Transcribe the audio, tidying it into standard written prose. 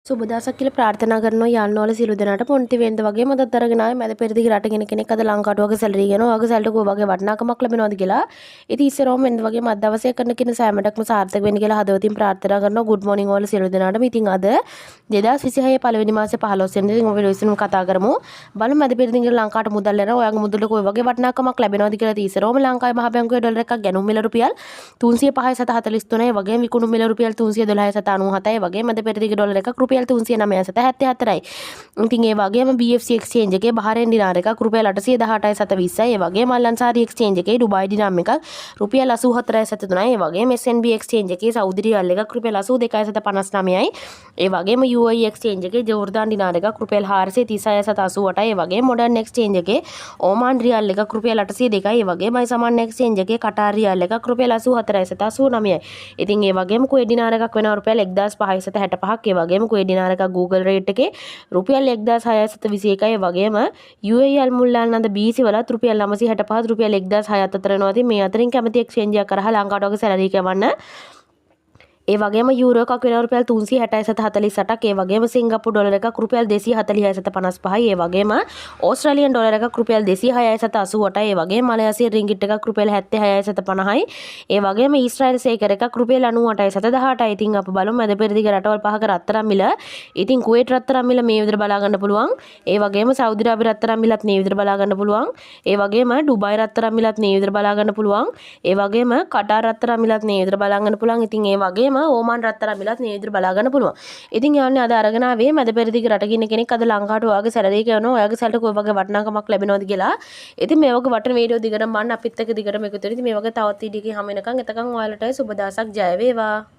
සුබ දවසක් කියලා ප්‍රාර්ථනා කරනවා යාළුවෝල සියලු දෙනාට පොන්ති වෙන්ද වගේ මදත් අරගෙන ආවේ මැද පෙරදිග රටගෙන කෙනෙක් අද ලංකාවට වගේ සැලරි ගෙනවා වගේ සැලට කෝ වගේ වටිනාකමක් ලැබෙනවද කියලා. ඉතින් ඉස්සරෝම වෙන්ද වගේ මත් දවසේ කරන කෙන සෑමඩක්ම සාර්ථක වෙන්න කියලා හදවතින් ප්‍රාර්ථනා කරනවා. good morning ඕල සියලු දෙනාටම. ඉතින් අද 2026 පළවෙනි මාසේ 15 වෙනිදා ඉතින් ඔබ විශ්නුම් කතා කරමු. බලමු මැද පෙරදිග ලංකාවට මුදල් එනවා. ඔයාගේ මුදලට කෝ වගේ වටිනාකමක් ලැබෙනවද කියලා. ඉතින් ඉස්සරෝම ලංකාවේ මහ බැංකුවේ ඩොලර් එකක් ගැනුම් මිල රුපියල් 305.43 වගේ විකුණුම් මිල රුපියල් 312.97 වගේ මැද පෙරදිග ඩොලර් එකක් රුපියල් 309 74යි. ඉතින් ඒ වගේම BFC එක්ස්චේන්ජ් එකේ බහරේන් දිනාර එකක් රුපියල් 818.20යි. ඒ වගේම අල්ලන්සාරි එක්ස්චේන්ජ් එකේ ඩුබායි දිනාම් එකක් රුපියල් 84.73යි. ඒ වගේම SNB එක්ස්චේන්ජ් එකේ සෞදි රියල් එකක් රුපියල් 82.59යි. ඒ වගේම UAE එක්ස්චේන්ජ් එකේ ජෝර්දාන් දිනාර එකක් රුපියල් 436.88යි. ඒ වගේම මොඩර්න් එක්ස්චේන්ජ් එකේ ඕමාන් රියල් එකක් රුපියල් 802යි. ඒ වගේමයි සමන් එක්ස්චේන්ජ් එකේ කටාර් රියල් එකක් රුපියල් 84.89යි. ඉතින් ඒ වගේම කුවේට් දිනාර එකක් වෙනවා රුපියල් 1565ක්. ඒ වගේම කුවේට් දිනාර එකක් Google rate එකේ රුපියල් 1621යි. වගේම UAE අල්මුල්ලාල් නන්ද BC වලත් රුපියල් 965 රුපියල් 1600 අතර වෙනවා. ඉතින් මේ අතරින් කැමති එක්ස්චේන්ජ් එකක් කරහා ලංකාවට වගේ සැලරි කවන්න. ඒ වගේම යූරෝ එකක් වෙනවා රුපියල් 367.48ක්. ඒ වගේම සිංගප්පූරු ඩොලර් එකක් රුපියල් 246.55යි. ඒ වගේම ඕස්ට්‍රේලියන් ඩොලර් එකක් රුපියල් 206.88යි. ඒ වගේම මලයාසියන් රින්ගිට් එකක් රුපියල් 76.50යි. ඒ වගේම ඊශ්‍රායල් සේකර් එකක් රුපියල් 98.18යි. ඉතින් අප බලමු මැද පෙරදිග රටවල් පහක රත්තරන් මිල. ඉතින් කුවේට් රත්තරන් මිල මේ විදිහට බලා ගන්න පුළුවන්. ඒ වගේම සෞදි අරාබිය රත්තරන් මිලත් මේ විදිහට බලා ගන්න පුළුවන්. ඒ වගේම ඩුබායි රත්තරන් මිලත් මේ විදිහට බලා ගන්න පුළුවන්. ඒ වගේම කටාර් රත්තරන් මිලත් මේ විදිහට බලා ගන්න පුළුවන්. ඉතින් ඒ වගේම ඕමාන් රත්තරන් මිලත් මේ විදිහට බලා ගන්න පුළුවන්. ඉතින් යාළුවනේ අද අරගෙන ආවේ මැද පෙරදිග රටක ඉන්න කෙනෙක් අද ලංකාවට ඔයාගේ සැලරි කරනවා. ඔයාගේ සැලට කොයි වගේ වටිනාකමක් ලැබෙනවද කියලා. ඉතින් මේ වගේ වටින වීඩියෝ දිගටම බලන්න අපිත් එක්ක දිගටම එකතු වෙන්න. ඉතින් මේ වගේ තවත් වීඩියෝ එකකින් හම් වෙනකන් එතකන් ඔයාලට සුබ දවසක් ජය වේවා.